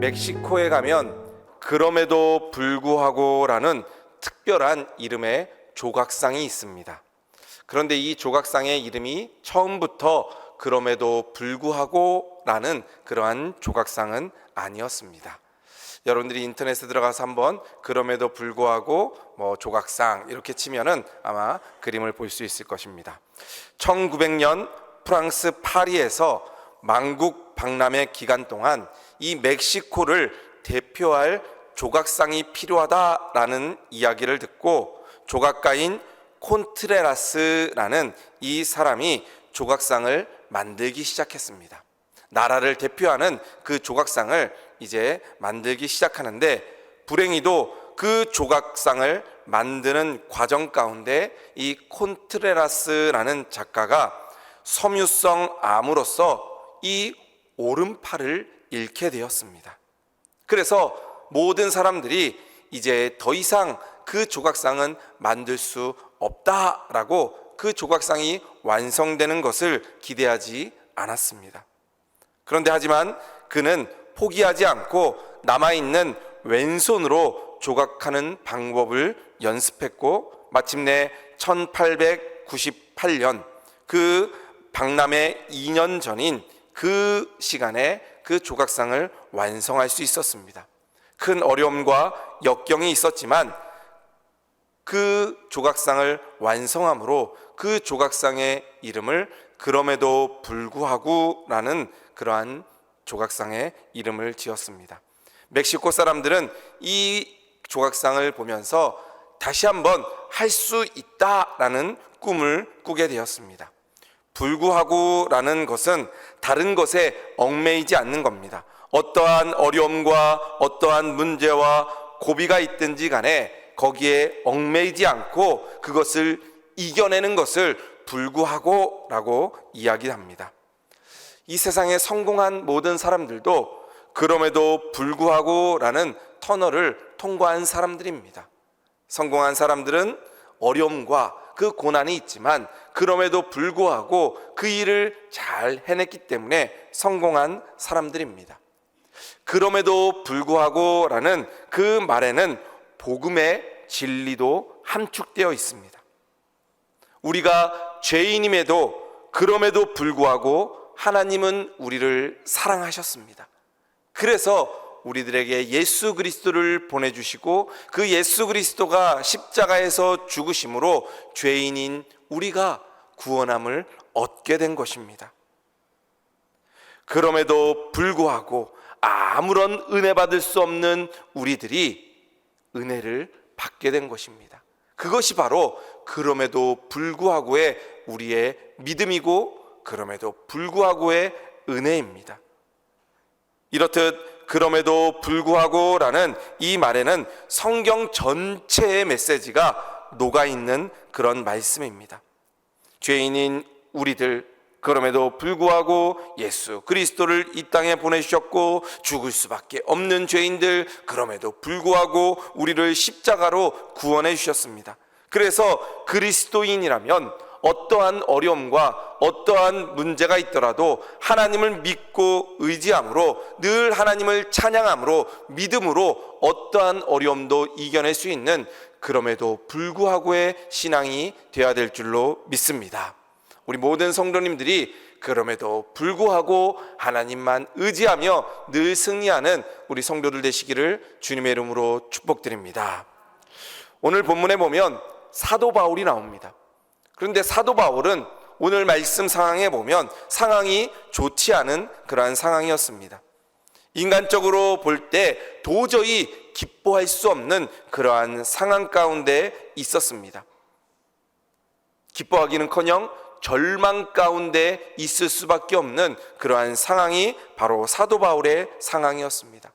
멕시코에 가면 그럼에도 불구하고라는 특별한 이름의 조각상이 있습니다. 그런데 이 조각상의 이름이 처음부터 그럼에도 불구하고라는 그러한 조각상은 아니었습니다. 여러분들이 인터넷에 들어가서 한번 그럼에도 불구하고 조각상 이렇게 치면은 아마 그림을 볼 수 있을 것입니다. 1900년 프랑스 파리에서 만국 박람회 기간 동안 이 멕시코를 대표할 조각상이 필요하다라는 이야기를 듣고 조각가인 콘트레라스라는 이 사람이 조각상을 만들기 시작했습니다. 나라를 대표하는 그 조각상을 이제 만들기 시작하는데, 불행히도 그 조각상을 만드는 과정 가운데 이 콘트레라스라는 작가가 섬유성 암으로서 이 오른팔을 잃게 되었습니다. 그래서 모든 사람들이 이제 더 이상 그 조각상은 만들 수 없다라고 그 조각상이 완성되는 것을 기대하지 않았습니다. 그런데 하지만 그는 포기하지 않고 남아있는 왼손으로 조각하는 방법을 연습했고, 마침내 1898년 그 박람회 2년 전인 그 시간에 그 조각상을 완성할 수 있었습니다. 큰 어려움과 역경이 있었지만 그 조각상을 완성함으로 그 조각상의 이름을 그럼에도 불구하고라는 그러한 조각상의 이름을 지었습니다. 멕시코 사람들은 이 조각상을 보면서 다시 한번 할 수 있다라는 꿈을 꾸게 되었습니다. 불구하고라는 것은 다른 것에 얽매이지 않는 겁니다. 어떠한 어려움과 어떠한 문제와 고비가 있든지 간에 거기에 얽매이지 않고 그것을 이겨내는 것을 불구하고라고 이야기합니다. 이 세상에 성공한 모든 사람들도 그럼에도 불구하고라는 터널을 통과한 사람들입니다. 성공한 사람들은 어려움과 그 고난이 있지만 그럼에도 불구하고 그 일을 잘 해냈기 때문에 성공한 사람들입니다. 그럼에도 불구하고라는 그 말에는 복음의 진리도 함축되어 있습니다. 우리가 죄인임에도 그럼에도 불구하고 하나님은 우리를 사랑하셨습니다. 그래서 우리들에게 예수 그리스도를 보내주시고 그 예수 그리스도가 십자가에서 죽으심으로 죄인인 우리가 구원함을 얻게 된 것입니다. 그럼에도 불구하고 아무런 은혜 받을 수 없는 우리들이 은혜를 받게 된 것입니다. 그것이 바로 그럼에도 불구하고의 우리의 믿음이고 그럼에도 불구하고의 은혜입니다. 이렇듯 그럼에도 불구하고라는 이 말에는 성경 전체의 메시지가 녹아있는 그런 말씀입니다. 죄인인 우리들, 그럼에도 불구하고 예수 그리스도를 이 땅에 보내주셨고 죽을 수밖에 없는 죄인들, 그럼에도 불구하고 우리를 십자가로 구원해 주셨습니다. 그래서 그리스도인이라면 어떠한 어려움과 어떠한 문제가 있더라도 하나님을 믿고 의지함으로, 늘 하나님을 찬양함으로, 믿음으로 어떠한 어려움도 이겨낼 수 있는 그럼에도 불구하고의 신앙이 되어야 될 줄로 믿습니다. 우리 모든 성도님들이 그럼에도 불구하고 하나님만 의지하며 늘 승리하는 우리 성도들 되시기를 주님의 이름으로 축복드립니다. 오늘 본문에 보면 사도 바울이 나옵니다. 그런데 사도 바울은 오늘 말씀 상황에 보면 상황이 좋지 않은 그러한 상황이었습니다. 인간적으로 볼 때 도저히 기뻐할 수 없는 그러한 상황 가운데 있었습니다. 기뻐하기는커녕 절망 가운데 있을 수밖에 없는 그러한 상황이 바로 사도 바울의 상황이었습니다.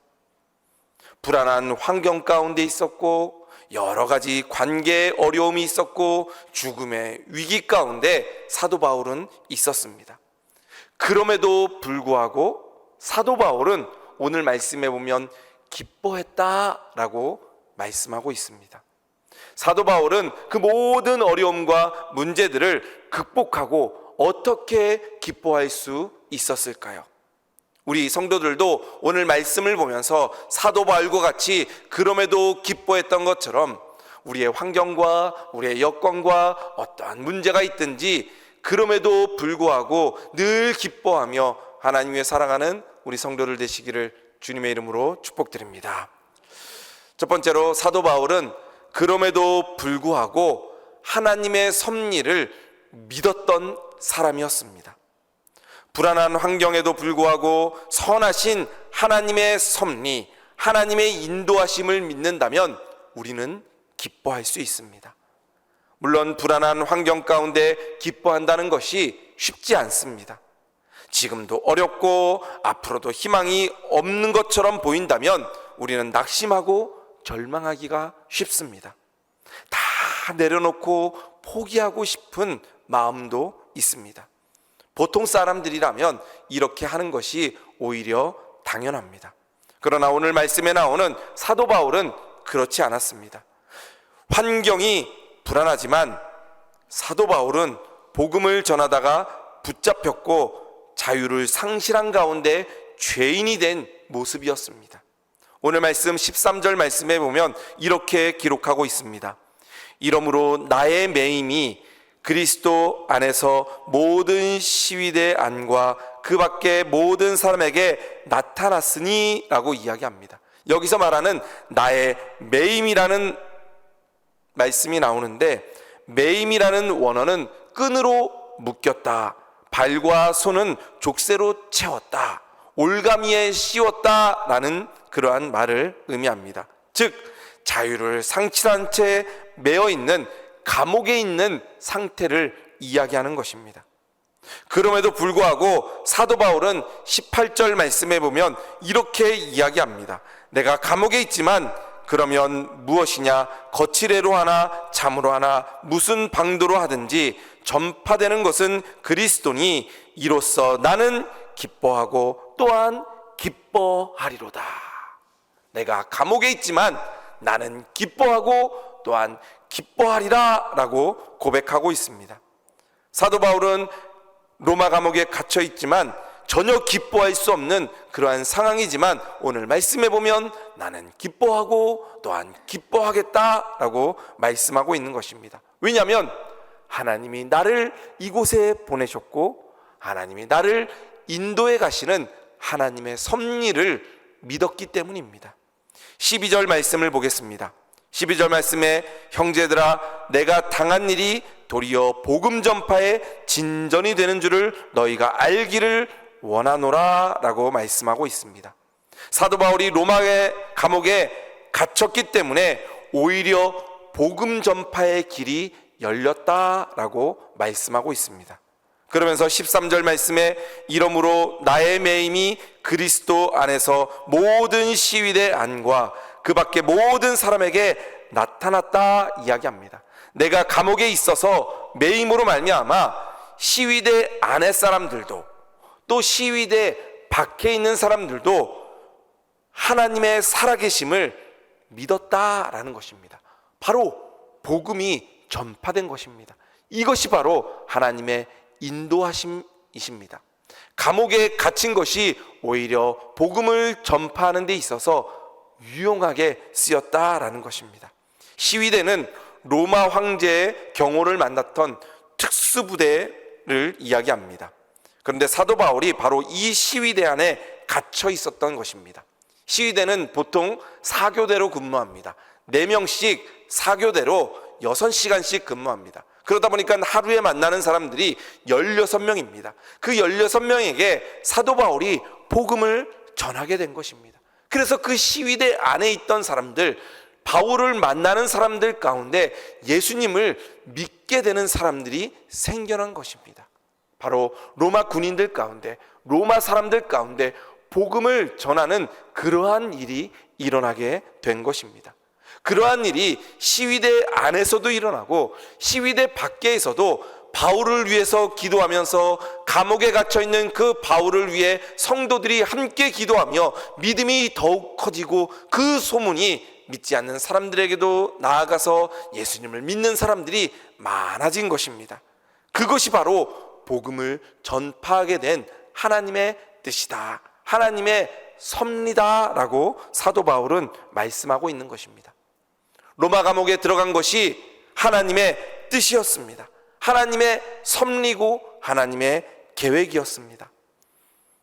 불안한 환경 가운데 있었고, 여러 가지 관계의 어려움이 있었고, 죽음의 위기 가운데 사도 바울은 있었습니다. 그럼에도 불구하고 사도 바울은 오늘 말씀에 보면 기뻐했다라고 말씀하고 있습니다. 사도 바울은 그 모든 어려움과 문제들을 극복하고 어떻게 기뻐할 수 있었을까요? 우리 성도들도 오늘 말씀을 보면서 사도 바울과 같이 그럼에도 기뻐했던 것처럼 우리의 환경과 우리의 여건과 어떠한 문제가 있든지 그럼에도 불구하고 늘 기뻐하며 하나님 위에 살아가는 우리 성도들 되시기를 주님의 이름으로 축복드립니다. 첫 번째로 사도 바울은 그럼에도 불구하고 하나님의 섭리를 믿었던 사람이었습니다. 불안한 환경에도 불구하고 선하신 하나님의 섭리, 하나님의 인도하심을 믿는다면 우리는 기뻐할 수 있습니다. 물론 불안한 환경 가운데 기뻐한다는 것이 쉽지 않습니다. 지금도 어렵고 앞으로도 희망이 없는 것처럼 보인다면 우리는 낙심하고 절망하기가 쉽습니다. 다 내려놓고 포기하고 싶은 마음도 있습니다. 보통 사람들이라면 이렇게 하는 것이 오히려 당연합니다. 그러나 오늘 말씀에 나오는 사도 바울은 그렇지 않았습니다. 환경이 불안하지만 사도 바울은 복음을 전하다가 붙잡혔고 자유를 상실한 가운데 죄인이 된 모습이었습니다. 오늘 말씀 13절 말씀에 보면 이렇게 기록하고 있습니다. 이러므로 나의 매임이 그리스도 안에서 모든 시위대 안과 그 밖에 모든 사람에게 나타났으니 라고 이야기합니다. 여기서 말하는 나의 매임이라는 말씀이 나오는데, 매임이라는 원어는 끈으로 묶였다, 발과 손은 족쇄로 채웠다, 올가미에 씌웠다 라는 그러한 말을 의미합니다. 즉 자유를 상실한 채 매어 있는 감옥에 있는 상태를 이야기하는 것입니다. 그럼에도 불구하고 사도 바울은 18절 말씀에 보면 이렇게 이야기합니다. 내가 감옥에 있지만 그러면 무엇이냐, 거칠애로 하나 잠으로 하나 무슨 방도로 하든지 전파되는 것은 그리스도니 이로써 나는 기뻐하고 또한 기뻐하리로다. 내가 감옥에 있지만 나는 기뻐하고 또한 기뻐하리라 라고 고백하고 있습니다. 사도 바울은 로마 감옥에 갇혀 있지만 전혀 기뻐할 수 없는 그러한 상황이지만 오늘 말씀해 보면 나는 기뻐하고 또한 기뻐하겠다라고 말씀하고 있는 것입니다. 왜냐하면 하나님이 나를 이곳에 보내셨고 하나님이 나를 인도해 가시는 하나님의 섭리를 믿었기 때문입니다. 12절 말씀을 보겠습니다. 12절 말씀에 형제들아 내가 당한 일이 도리어 복음 전파의 진전이 되는 줄을 너희가 알기를 원하노라 라고 말씀하고 있습니다. 사도 바울이 로마의 감옥에 갇혔기 때문에 오히려 복음 전파의 길이 열렸다라고 말씀하고 있습니다. 그러면서 13절 말씀에 이러므로 나의 매임이 그리스도 안에서 모든 시위대 안과 그 밖에 모든 사람에게 나타났다 이야기합니다. 내가 감옥에 있어서 매임으로 말미암아 시위대 안의 사람들도 또 시위대 밖에 있는 사람들도 하나님의 살아계심을 믿었다라는 것입니다. 바로 복음이 전파된 것입니다. 이것이 바로 하나님의 인도하심이십니다. 감옥에 갇힌 것이 오히려 복음을 전파하는 데 있어서 유용하게 쓰였다라는 것입니다. 시위대는 로마 황제의 경호를 만났던 특수부대를 이야기합니다. 그런데 사도 바울이 바로 이 시위대 안에 갇혀 있었던 것입니다. 시위대는 보통 사교대로 근무합니다. 4명씩 사교대로 6시간씩 근무합니다. 그러다 보니까 하루에 만나는 사람들이 16명입니다. 그 16명에게 사도 바울이 복음을 전하게 된 것입니다. 그래서 그 시위대 안에 있던 사람들, 바울을 만나는 사람들 가운데 예수님을 믿게 되는 사람들이 생겨난 것입니다. 바로 로마 군인들 가운데, 로마 사람들 가운데 복음을 전하는 그러한 일이 일어나게 된 것입니다. 그러한 일이 시위대 안에서도 일어나고 시위대 밖에서도 바울을 위해서 기도하면서 감옥에 갇혀있는 그 바울을 위해 성도들이 함께 기도하며 믿음이 더욱 커지고 그 소문이 믿지 않는 사람들에게도 나아가서 예수님을 믿는 사람들이 많아진 것입니다. 그것이 바로 복음을 전파하게 된 하나님의 뜻이다, 하나님의 섭리다라고 사도 바울은 말씀하고 있는 것입니다. 로마 감옥에 들어간 것이 하나님의 뜻이었습니다. 하나님의 섭리고 하나님의 계획이었습니다.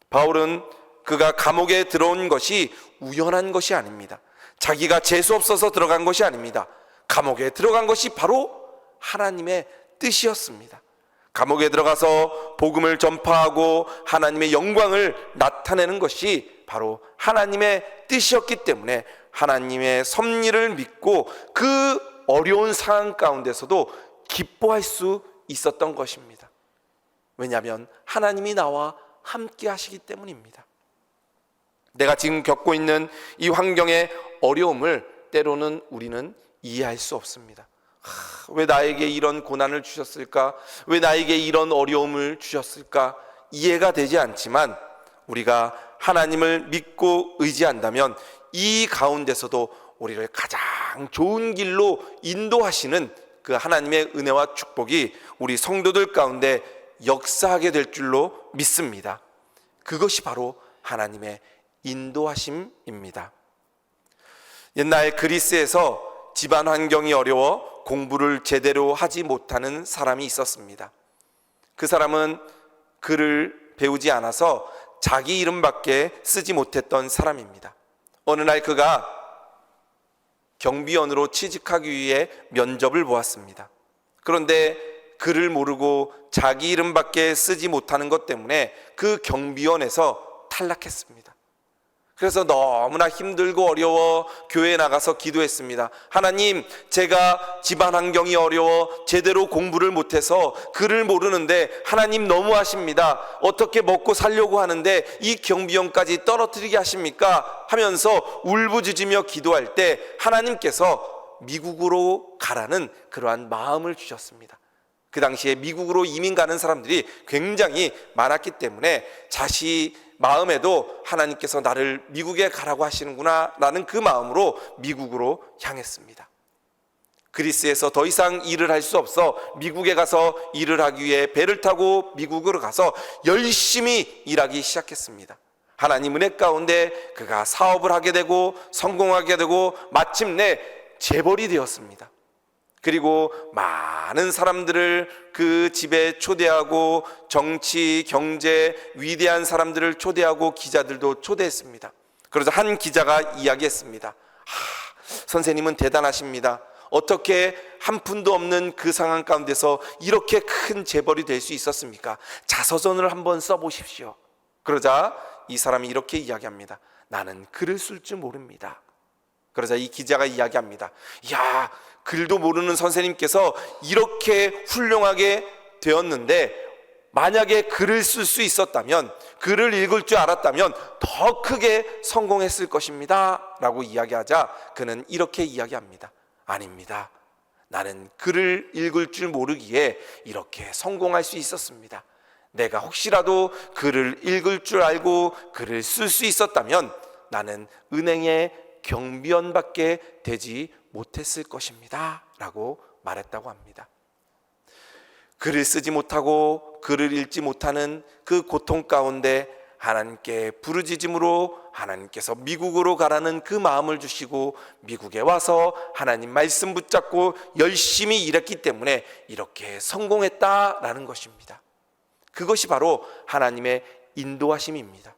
바울은 그가 감옥에 들어온 것이 우연한 것이 아닙니다. 자기가 재수 없어서 들어간 것이 아닙니다. 감옥에 들어간 것이 바로 하나님의 뜻이었습니다. 감옥에 들어가서 복음을 전파하고 하나님의 영광을 나타내는 것이 바로 하나님의 뜻이었기 때문에 하나님의 섭리를 믿고 그 어려운 상황 가운데서도 기뻐할 수 있었던 것입니다. 왜냐하면 하나님이 나와 함께 하시기 때문입니다. 내가 지금 겪고 있는 이 환경의 어려움을 때로는 우리는 이해할 수 없습니다. 왜 나에게 이런 고난을 주셨을까? 왜 나에게 이런 어려움을 주셨을까? 이해가 되지 않지만 우리가 하나님을 믿고 의지한다면 이 가운데서도 우리를 가장 좋은 길로 인도하시는 그 하나님의 은혜와 축복이 우리 성도들 가운데 역사하게 될 줄로 믿습니다. 그것이 바로 하나님의 인도하심입니다. 옛날 그리스에서 집안 환경이 어려워 공부를 제대로 하지 못하는 사람이 있었습니다. 그 사람은 글을 배우지 않아서 자기 이름밖에 쓰지 못했던 사람입니다. 어느 날 그가 경비원으로 취직하기 위해 면접을 보았습니다. 그런데 글을 모르고 자기 이름밖에 쓰지 못하는 것 때문에 그 경비원에서 탈락했습니다. 그래서 너무나 힘들고 어려워 교회에 나가서 기도했습니다. 하나님, 제가 집안 환경이 어려워 제대로 공부를 못해서 글을 모르는데 하나님 너무하십니다. 어떻게 먹고 살려고 하는데 이 경비원까지 떨어뜨리게 하십니까? 하면서 울부짖으며 기도할 때 하나님께서 미국으로 가라는 그러한 마음을 주셨습니다. 그 당시에 미국으로 이민 가는 사람들이 굉장히 많았기 때문에 자시 마음에도 하나님께서 나를 미국에 가라고 하시는구나 라는 그 마음으로 미국으로 향했습니다. 그리스에서 더 이상 일을 할 수 없어 미국에 가서 일을 하기 위해 배를 타고 미국으로 가서 열심히 일하기 시작했습니다. 하나님 은혜 가운데 그가 사업을 하게 되고 성공하게 되고 마침내 재벌이 되었습니다. 그리고 많은 사람들을 그 집에 초대하고 정치, 경제, 위대한 사람들을 초대하고 기자들도 초대했습니다. 그래서 한 기자가 이야기했습니다. 선생님은 대단하십니다. 어떻게 한 푼도 없는 그 상황 가운데서 이렇게 큰 재벌이 될 수 있었습니까? 자서전을 한번 써보십시오. 그러자 이 사람이 이렇게 이야기합니다. 나는 글을 쓸 줄 모릅니다. 그러자 이 기자가 이야기합니다. 야, 글도 모르는 선생님께서 이렇게 훌륭하게 되었는데 만약에 글을 쓸 수 있었다면, 글을 읽을 줄 알았다면 더 크게 성공했을 것입니다 라고 이야기하자 그는 이렇게 이야기합니다. 아닙니다. 나는 글을 읽을 줄 모르기에 이렇게 성공할 수 있었습니다. 내가 혹시라도 글을 읽을 줄 알고 글을 쓸 수 있었다면 나는 은행의 경비원밖에 되지 못했을 것입니다 라고 말했다고 합니다. 글을 쓰지 못하고 글을 읽지 못하는 그 고통 가운데 하나님께 부르짖음으로 하나님께서 미국으로 가라는 그 마음을 주시고 미국에 와서 하나님 말씀 붙잡고 열심히 일했기 때문에 이렇게 성공했다라는 것입니다. 그것이 바로 하나님의 인도하심입니다.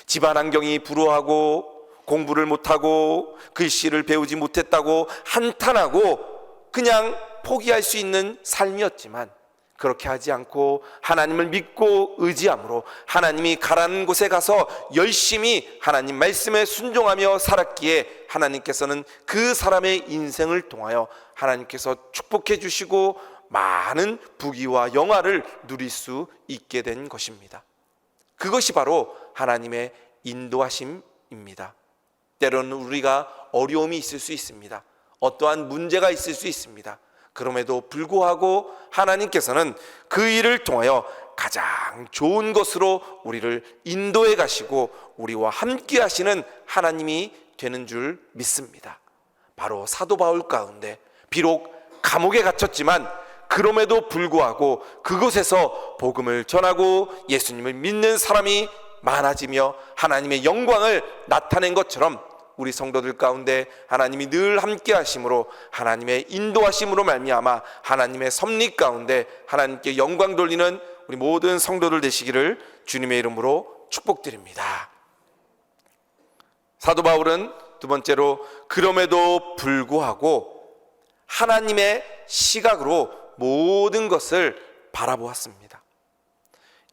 집안 환경이 불우하고 공부를 못하고 글씨를 배우지 못했다고 한탄하고 그냥 포기할 수 있는 삶이었지만 그렇게 하지 않고 하나님을 믿고 의지함으로 하나님이 가라는 곳에 가서 열심히 하나님 말씀에 순종하며 살았기에 하나님께서는 그 사람의 인생을 통하여 하나님께서 축복해 주시고 많은 부귀와 영화를 누릴 수 있게 된 것입니다. 그것이 바로 하나님의 인도하심입니다. 때로는 우리가 어려움이 있을 수 있습니다. 어떠한 문제가 있을 수 있습니다. 그럼에도 불구하고 하나님께서는 그 일을 통하여 가장 좋은 것으로 우리를 인도해 가시고 우리와 함께 하시는 하나님이 되는 줄 믿습니다. 바로 사도 바울 가운데 비록 감옥에 갇혔지만 그럼에도 불구하고 그곳에서 복음을 전하고 예수님을 믿는 사람이 많아지며 하나님의 영광을 나타낸 것처럼 우리 성도들 가운데 하나님이 늘 함께 하심으로, 하나님의 인도하심으로 말미암아 하나님의 섭리 가운데 하나님께 영광 돌리는 우리 모든 성도들 되시기를 주님의 이름으로 축복드립니다. 사도 바울은 두 번째로 그럼에도 불구하고 하나님의 시각으로 모든 것을 바라보았습니다.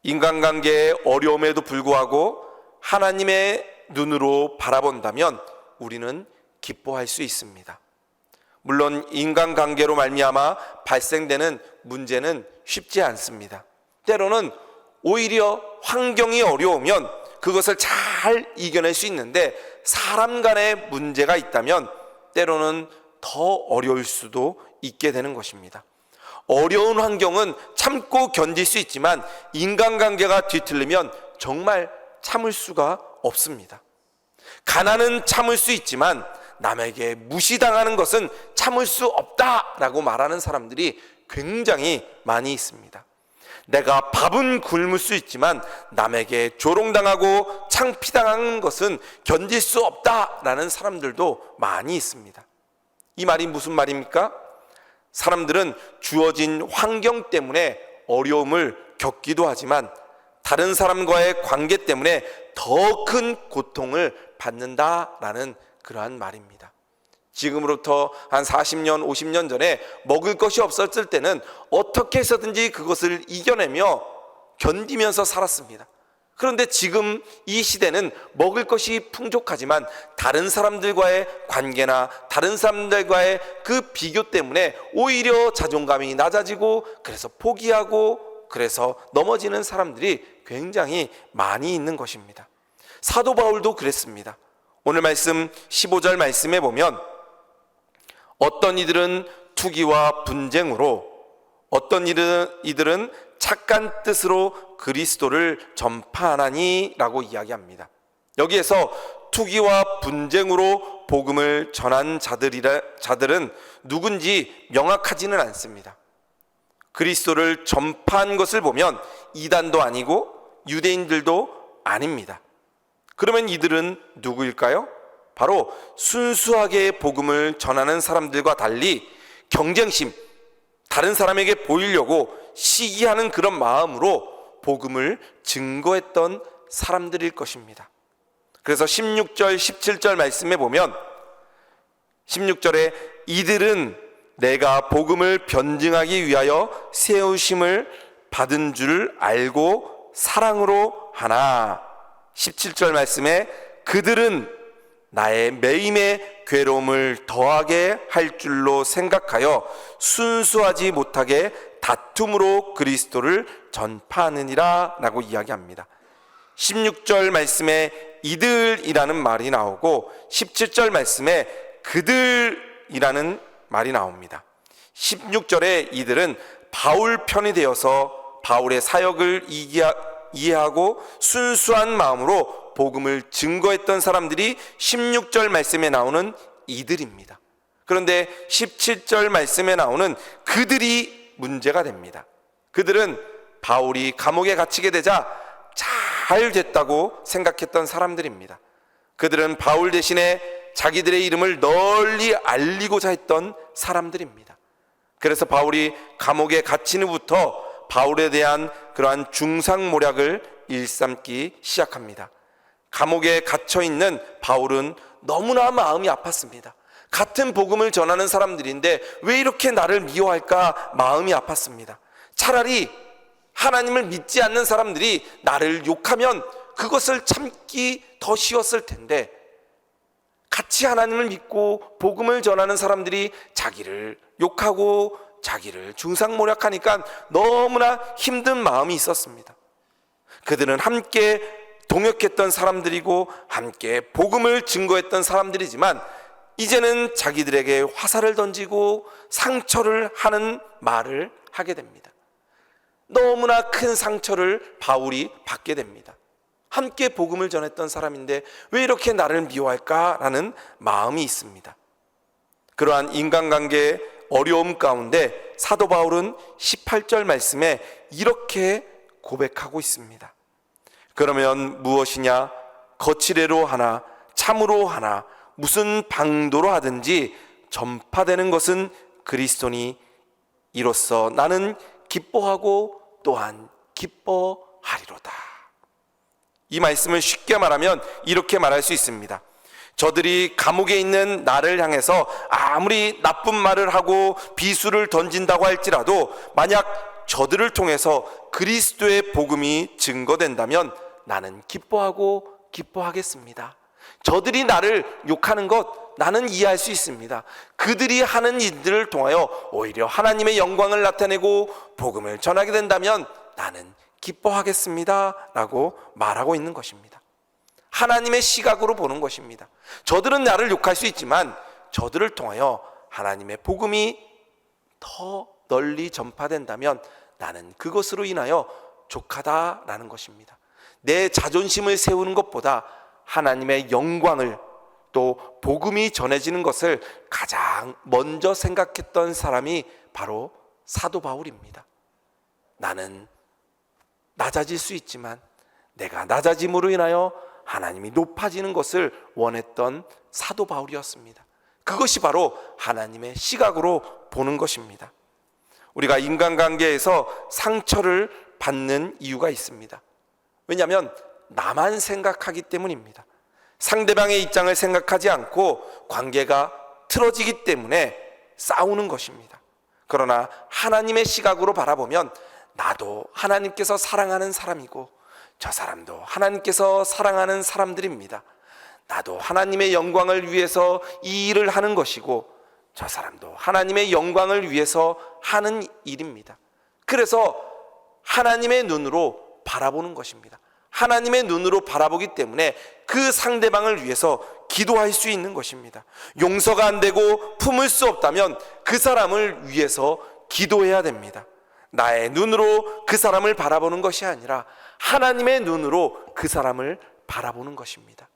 인간관계의 어려움에도 불구하고 하나님의 눈으로 바라본다면 우리는 기뻐할 수 있습니다. 물론 인간관계로 말미암아 발생되는 문제는 쉽지 않습니다. 때로는 오히려 환경이 어려우면 그것을 잘 이겨낼 수 있는데, 사람 간의 문제가 있다면 때로는 더 어려울 수도 있게 되는 것입니다. 어려운 환경은 참고 견딜 수 있지만 인간관계가 뒤틀리면 정말 참을 수가 없습니다. 가난은 참을 수 있지만 남에게 무시당하는 것은 참을 수 없다라고 말하는 사람들이 굉장히 많이 있습니다. 내가 밥은 굶을 수 있지만 남에게 조롱당하고 창피당하는 것은 견딜 수 없다라는 사람들도 많이 있습니다. 이 말이 무슨 말입니까? 사람들은 주어진 환경 때문에 어려움을 겪기도 하지만 다른 사람과의 관계 때문에 더 큰 고통을 받는다라는 그러한 말입니다. 지금으로부터 한 40년, 50년 전에 먹을 것이 없었을 때는 어떻게 해서든지 그것을 이겨내며 견디면서 살았습니다. 그런데 지금 이 시대는 먹을 것이 풍족하지만 다른 사람들과의 관계나 다른 사람들과의 그 비교 때문에 오히려 자존감이 낮아지고, 그래서 포기하고, 그래서 넘어지는 사람들이 굉장히 많이 있는 것입니다. 사도 바울도 그랬습니다. 오늘 말씀 15절 말씀에 보면 어떤 이들은 투기와 분쟁으로, 어떤 이들은 착한 뜻으로 그리스도를 전파하나니 라고 이야기합니다. 여기에서 투기와 분쟁으로 복음을 전한 자들은 누군지 명확하지는 않습니다. 그리스도를 전파한 것을 보면 이단도 아니고 유대인들도 아닙니다. 그러면 이들은 누구일까요? 바로 순수하게 복음을 전하는 사람들과 달리 경쟁심, 다른 사람에게 보이려고 시기하는 그런 마음으로 복음을 증거했던 사람들일 것입니다. 그래서 16절, 17절 말씀에 보면 16절에 이들은 내가 복음을 변증하기 위하여 세우심을 받은 줄 알고 사랑으로 하나, 17절 말씀에 그들은 나의 매임의 괴로움을 더하게 할 줄로 생각하여 순수하지 못하게 다툼으로 그리스도를 전파하느니라 라고 이야기합니다. 16절 말씀에 이들이라는 말이 나오고 17절 말씀에 그들이라는 말이 나옵니다. 16절에 이들은 바울 편이 되어서 바울의 사역을 이해하고 순수한 마음으로 복음을 증거했던 사람들이 16절 말씀에 나오는 이들입니다. 그런데 17절 말씀에 나오는 그들이 문제가 됩니다. 그들은 바울이 감옥에 갇히게 되자 잘 됐다고 생각했던 사람들입니다. 그들은 바울 대신에 자기들의 이름을 널리 알리고자 했던 사람들입니다. 그래서 바울이 감옥에 갇힌 후부터 바울에 대한 그러한 중상모략을 일삼기 시작합니다. 감옥에 갇혀 있는 바울은 너무나 마음이 아팠습니다. 같은 복음을 전하는 사람들인데 왜 이렇게 나를 미워할까 마음이 아팠습니다. 차라리 하나님을 믿지 않는 사람들이 나를 욕하면 그것을 참기 더 쉬웠을 텐데, 같이 하나님을 믿고 복음을 전하는 사람들이 자기를 욕하고 자기를 중상모략하니까 너무나 힘든 마음이 있었습니다. 그들은 함께 동역했던 사람들이고 함께 복음을 증거했던 사람들이지만 이제는 자기들에게 화살을 던지고 상처를 하는 말을 하게 됩니다. 너무나 큰 상처를 바울이 받게 됩니다. 함께 복음을 전했던 사람인데 왜 이렇게 나를 미워할까라는 마음이 있습니다. 그러한 인간관계의 어려움 가운데 사도 바울은 18절 말씀에 이렇게 고백하고 있습니다. 그러면 무엇이냐? 거칠애로 하나 참으로 하나 무슨 방도로 하든지 전파되는 것은 그리스도니 이로써 나는 기뻐하고 또한 기뻐하리로다. 이 말씀을 쉽게 말하면 이렇게 말할 수 있습니다. 저들이 감옥에 있는 나를 향해서 아무리 나쁜 말을 하고 비수를 던진다고 할지라도 만약 저들을 통해서 그리스도의 복음이 증거된다면 나는 기뻐하고 기뻐하겠습니다. 저들이 나를 욕하는 것 나는 이해할 수 있습니다. 그들이 하는 일들을 통하여 오히려 하나님의 영광을 나타내고 복음을 전하게 된다면 나는 기뻐하겠습니다 라고 말하고 있는 것입니다. 하나님의 시각으로 보는 것입니다. 저들은 나를 욕할 수 있지만 저들을 통하여 하나님의 복음이 더 널리 전파된다면 나는 그것으로 인하여 족하다라는 것입니다. 내 자존심을 세우는 것보다 하나님의 영광을 또 복음이 전해지는 것을 가장 먼저 생각했던 사람이 바로 사도 바울입니다. 나는 낮아질 수 있지만 내가 낮아짐으로 인하여 하나님이 높아지는 것을 원했던 사도 바울이었습니다. 그것이 바로 하나님의 시각으로 보는 것입니다. 우리가 인간관계에서 상처를 받는 이유가 있습니다. 왜냐하면 나만 생각하기 때문입니다. 상대방의 입장을 생각하지 않고 관계가 틀어지기 때문에 싸우는 것입니다. 그러나 하나님의 시각으로 바라보면 나도 하나님께서 사랑하는 사람이고 저 사람도 하나님께서 사랑하는 사람들입니다. 나도 하나님의 영광을 위해서 이 일을 하는 것이고 저 사람도 하나님의 영광을 위해서 하는 일입니다. 그래서 하나님의 눈으로 바라보는 것입니다. 하나님의 눈으로 바라보기 때문에 그 상대방을 위해서 기도할 수 있는 것입니다. 용서가 안 되고 품을 수 없다면 그 사람을 위해서 기도해야 됩니다. 나의 눈으로 그 사람을 바라보는 것이 아니라 하나님의 눈으로 그 사람을 바라보는 것입니다.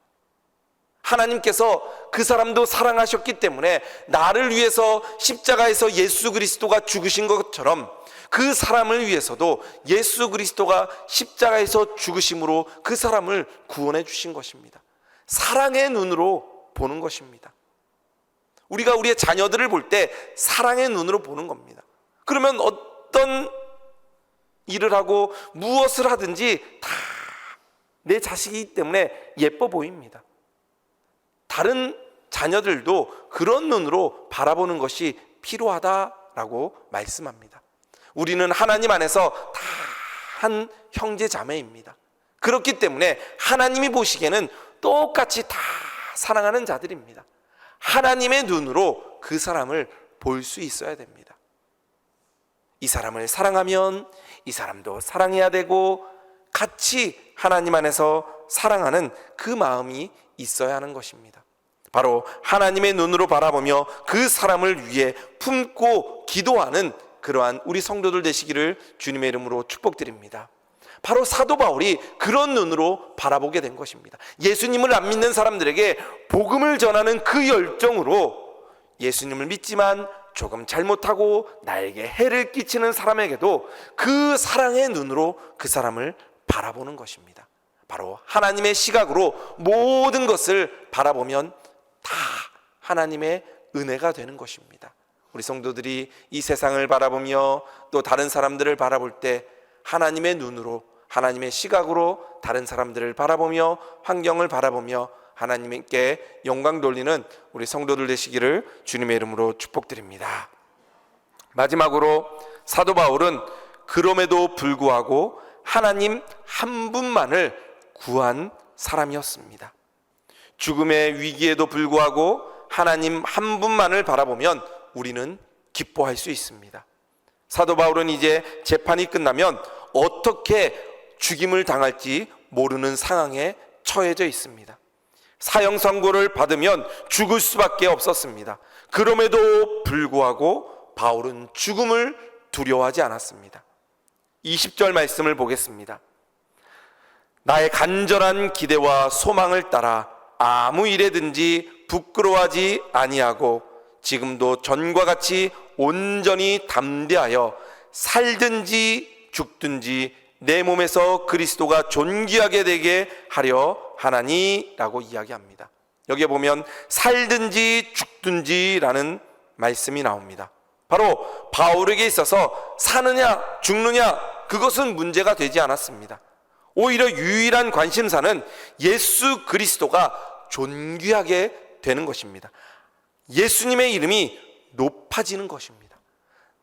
하나님께서 그 사람도 사랑하셨기 때문에 나를 위해서 십자가에서 예수 그리스도가 죽으신 것처럼 그 사람을 위해서도 예수 그리스도가 십자가에서 죽으심으로 그 사람을 구원해 주신 것입니다. 사랑의 눈으로 보는 것입니다. 우리가 우리의 자녀들을 볼 때 사랑의 눈으로 보는 겁니다. 그러면 어떤 일을 하고 무엇을 하든지 다 내 자식이기 때문에 예뻐 보입니다. 다른 자녀들도 그런 눈으로 바라보는 것이 필요하다라고 말씀합니다. 우리는 하나님 안에서 다 한 형제 자매입니다. 그렇기 때문에 하나님이 보시기에는 똑같이 다 사랑하는 자들입니다. 하나님의 눈으로 그 사람을 볼 수 있어야 됩니다. 이 사람을 사랑하면 이 사람도 사랑해야 되고 같이 하나님 안에서 사랑하는 그 마음이 있어야 하는 것입니다. 바로 하나님의 눈으로 바라보며 그 사람을 위해 품고 기도하는 그러한 우리 성도들 되시기를 주님의 이름으로 축복드립니다. 바로 사도 바울이 그런 눈으로 바라보게 된 것입니다. 예수님을 안 믿는 사람들에게 복음을 전하는 그 열정으로 예수님을 믿지만 조금 잘못하고 나에게 해를 끼치는 사람에게도 그 사랑의 눈으로 그 사람을 바라보는 것입니다. 바로 하나님의 시각으로 모든 것을 바라보면 다 하나님의 은혜가 되는 것입니다. 우리 성도들이 이 세상을 바라보며 또 다른 사람들을 바라볼 때 하나님의 눈으로 하나님의 시각으로 다른 사람들을 바라보며 환경을 바라보며 하나님께 영광 돌리는 우리 성도들 되시기를 주님의 이름으로 축복드립니다. 마지막으로 사도 바울은 그럼에도 불구하고 하나님 한 분만을 구한 사람이었습니다. 죽음의 위기에도 불구하고 하나님 한 분만을 바라보면 우리는 기뻐할 수 있습니다. 사도 바울은 이제 재판이 끝나면 어떻게 죽임을 당할지 모르는 상황에 처해져 있습니다. 사형 선고를 받으면 죽을 수밖에 없었습니다. 그럼에도 불구하고 바울은 죽음을 두려워하지 않았습니다. 20절 말씀을 보겠습니다. 나의 간절한 기대와 소망을 따라 아무 일에든지 부끄러워하지 아니하고 지금도 전과 같이 온전히 담대하여 살든지 죽든지 내 몸에서 그리스도가 존귀하게 되게 하려 하나니라고 이야기합니다. 여기에 보면 살든지 죽든지라는 말씀이 나옵니다. 바로 바울에게 있어서 사느냐 죽느냐 그것은 문제가 되지 않았습니다. 오히려 유일한 관심사는 예수 그리스도가 존귀하게 되는 것입니다. 예수님의 이름이 높아지는 것입니다.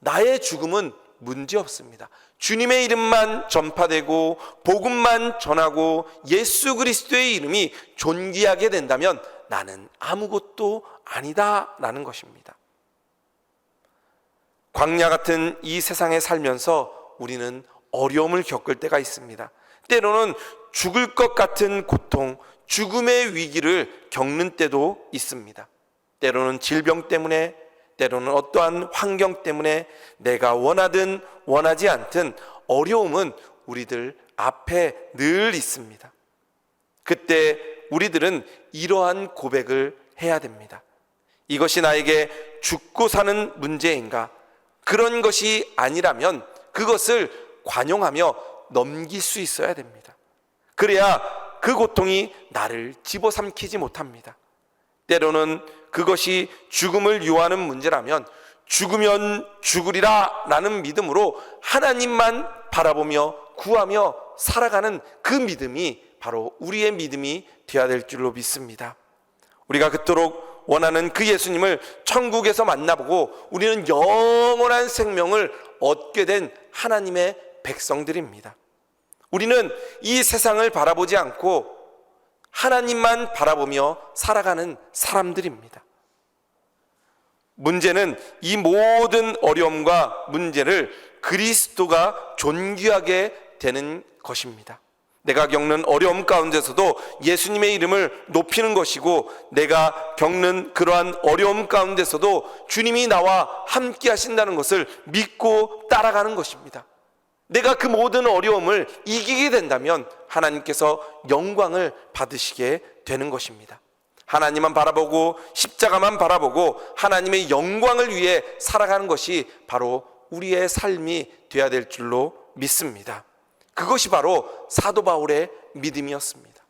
나의 죽음은 문제 없습니다. 주님의 이름만 전파되고 복음만 전하고 예수 그리스도의 이름이 존귀하게 된다면 나는 아무것도 아니다라는 것입니다. 광야 같은 이 세상에 살면서 우리는 어려움을 겪을 때가 있습니다. 때로는 죽을 것 같은 고통, 죽음의 위기를 겪는 때도 있습니다. 때로는 질병 때문에, 때로는 어떠한 환경 때문에 내가 원하든 원하지 않든 어려움은 우리들 앞에 늘 있습니다. 그때 우리들은 이러한 고백을 해야 됩니다. 이것이 나에게 죽고 사는 문제인가? 그런 것이 아니라면 그것을 관용하며 넘길 수 있어야 됩니다. 그래야 그 고통이 나를 집어삼키지 못합니다. 때로는 그것이 죽음을 요하는 문제라면 죽으면 죽으리라 라는 믿음으로 하나님만 바라보며 구하며 살아가는 그 믿음이 바로 우리의 믿음이 되어야 될 줄로 믿습니다. 우리가 그토록 원하는 그 예수님을 천국에서 만나보고 우리는 영원한 생명을 얻게 된 하나님의 백성들입니다. 우리는 이 세상을 바라보지 않고 하나님만 바라보며 살아가는 사람들입니다. 문제는 이 모든 어려움과 문제를 그리스도가 존귀하게 되는 것입니다. 내가 겪는 어려움 가운데서도 예수님의 이름을 높이는 것이고, 내가 겪는 그러한 어려움 가운데서도 주님이 나와 함께 하신다는 것을 믿고 따라가는 것입니다. 내가 그 모든 어려움을 이기게 된다면 하나님께서 영광을 받으시게 되는 것입니다. 하나님만 바라보고 십자가만 바라보고 하나님의 영광을 위해 살아가는 것이 바로 우리의 삶이 되어야 될 줄로 믿습니다. 그것이 바로 사도 바울의 믿음이었습니다.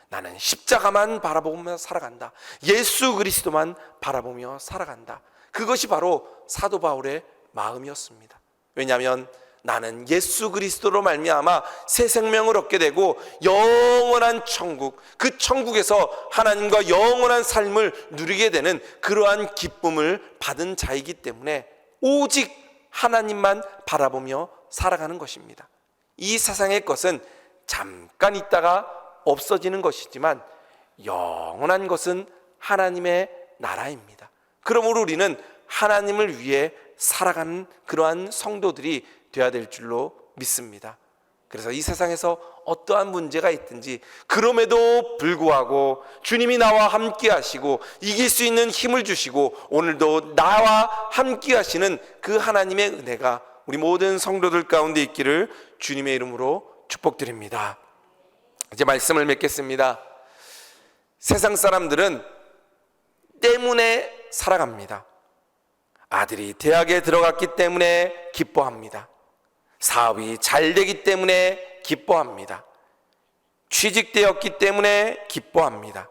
나는 십자가만 바라보며 살아간다. 예수 그리스도만 바라보며 살아간다. 그것이 바로 사도 바울의 마음이었습니다. 왜냐하면 나는 예수 그리스도로 말미암아 새 생명을 얻게 되고 영원한 천국, 그 천국에서 하나님과 영원한 삶을 누리게 되는 그러한 기쁨을 받은 자이기 때문에 오직 하나님만 바라보며 살아가는 것입니다. 이 세상의 것은 잠깐 있다가 없어지는 것이지만 영원한 것은 하나님의 나라입니다. 그러므로 우리는 하나님을 위해 살아가는 그러한 성도들이 되어야 될 줄로 믿습니다. 그래서 이 세상에서 어떠한 문제가 있든지 그럼에도 불구하고 주님이 나와 함께 하시고 이길 수 있는 힘을 주시고 오늘도 나와 함께 하시는 그 하나님의 은혜가 우리 모든 성도들 가운데 있기를 주님의 이름으로 축복드립니다. 이제 말씀을 맺겠습니다. 세상 사람들은 때문에 살아갑니다. 아들이 대학에 들어갔기 때문에 기뻐합니다. 사업이 잘 되기 때문에 기뻐합니다. 취직되었기 때문에 기뻐합니다.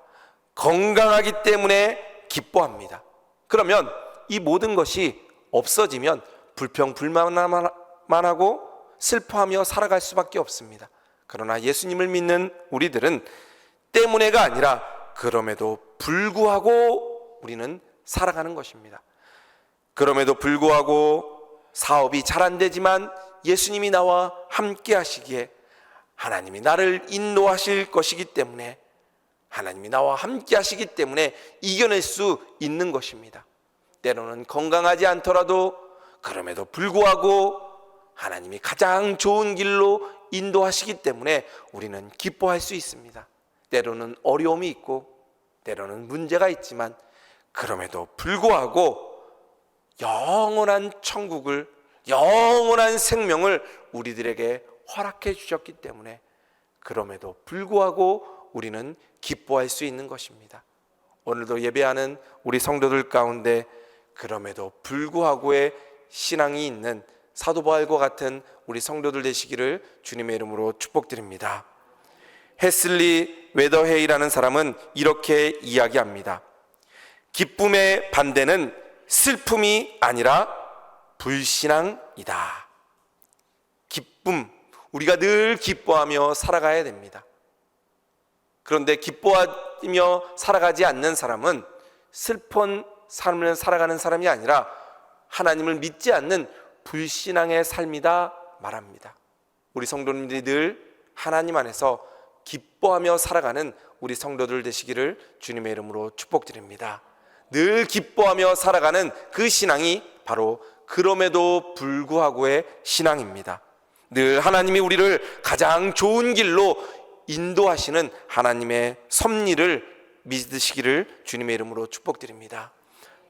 건강하기 때문에 기뻐합니다. 그러면 이 모든 것이 없어지면 불평불만만 하고 슬퍼하며 살아갈 수밖에 없습니다. 그러나 예수님을 믿는 우리들은 때문에가 아니라 그럼에도 불구하고 우리는 살아가는 것입니다. 그럼에도 불구하고 사업이 잘 안 되지만 예수님이 나와 함께 하시기에 하나님이 나를 인도하실 것이기 때문에, 하나님이 나와 함께 하시기 때문에 이겨낼 수 있는 것입니다. 때로는 건강하지 않더라도 그럼에도 불구하고 하나님이 가장 좋은 길로 인도하시기 때문에 우리는 기뻐할 수 있습니다. 때로는 어려움이 있고 때로는 문제가 있지만 그럼에도 불구하고 영원한 천국을, 영원한 생명을 우리들에게 허락해 주셨기 때문에 그럼에도 불구하고 우리는 기뻐할 수 있는 것입니다. 오늘도 예배하는 우리 성도들 가운데 그럼에도 불구하고의 신앙이 있는 사도 바울과 같은 우리 성도들 되시기를 주님의 이름으로 축복드립니다. 헤슬리 웨더헤이라는 사람은 이렇게 이야기합니다. 기쁨의 반대는 슬픔이 아니라 불신앙이다. 기쁨, 우리가 늘 기뻐하며 살아가야 됩니다. 그런데 기뻐하며 살아가지 않는 사람은 슬픈 삶을 살아가는 사람이 아니라 하나님을 믿지 않는 불신앙의 삶이다 말합니다. 우리 성도님들이 늘 하나님 안에서 기뻐하며 살아가는 우리 성도들 되시기를 주님의 이름으로 축복드립니다. 늘 기뻐하며 살아가는 그 신앙이 바로 그럼에도 불구하고의 신앙입니다. 늘 하나님이 우리를 가장 좋은 길로 인도하시는 하나님의 섭리를 믿으시기를 주님의 이름으로 축복드립니다.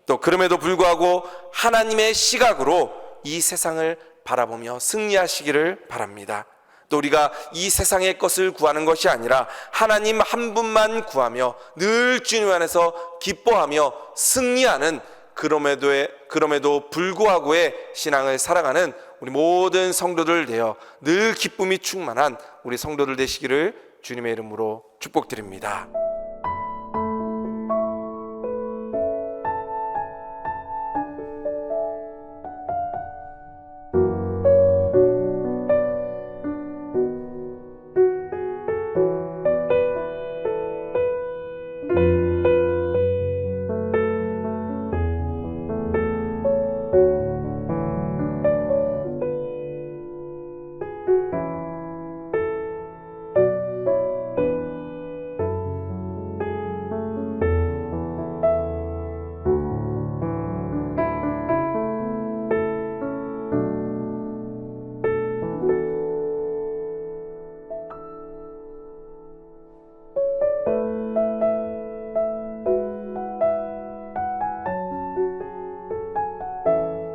또 그럼에도 불구하고 하나님의 시각으로 이 세상을 바라보며 승리하시기를 바랍니다. 또 우리가 이 세상의 것을 구하는 것이 아니라 하나님 한 분만 구하며 늘 주님 안에서 기뻐하며 승리하는 그럼에도 불구하고의 신앙을 살아가는 우리 모든 성도들 되어 늘 기쁨이 충만한 우리 성도들 되시기를 주님의 이름으로 축복드립니다.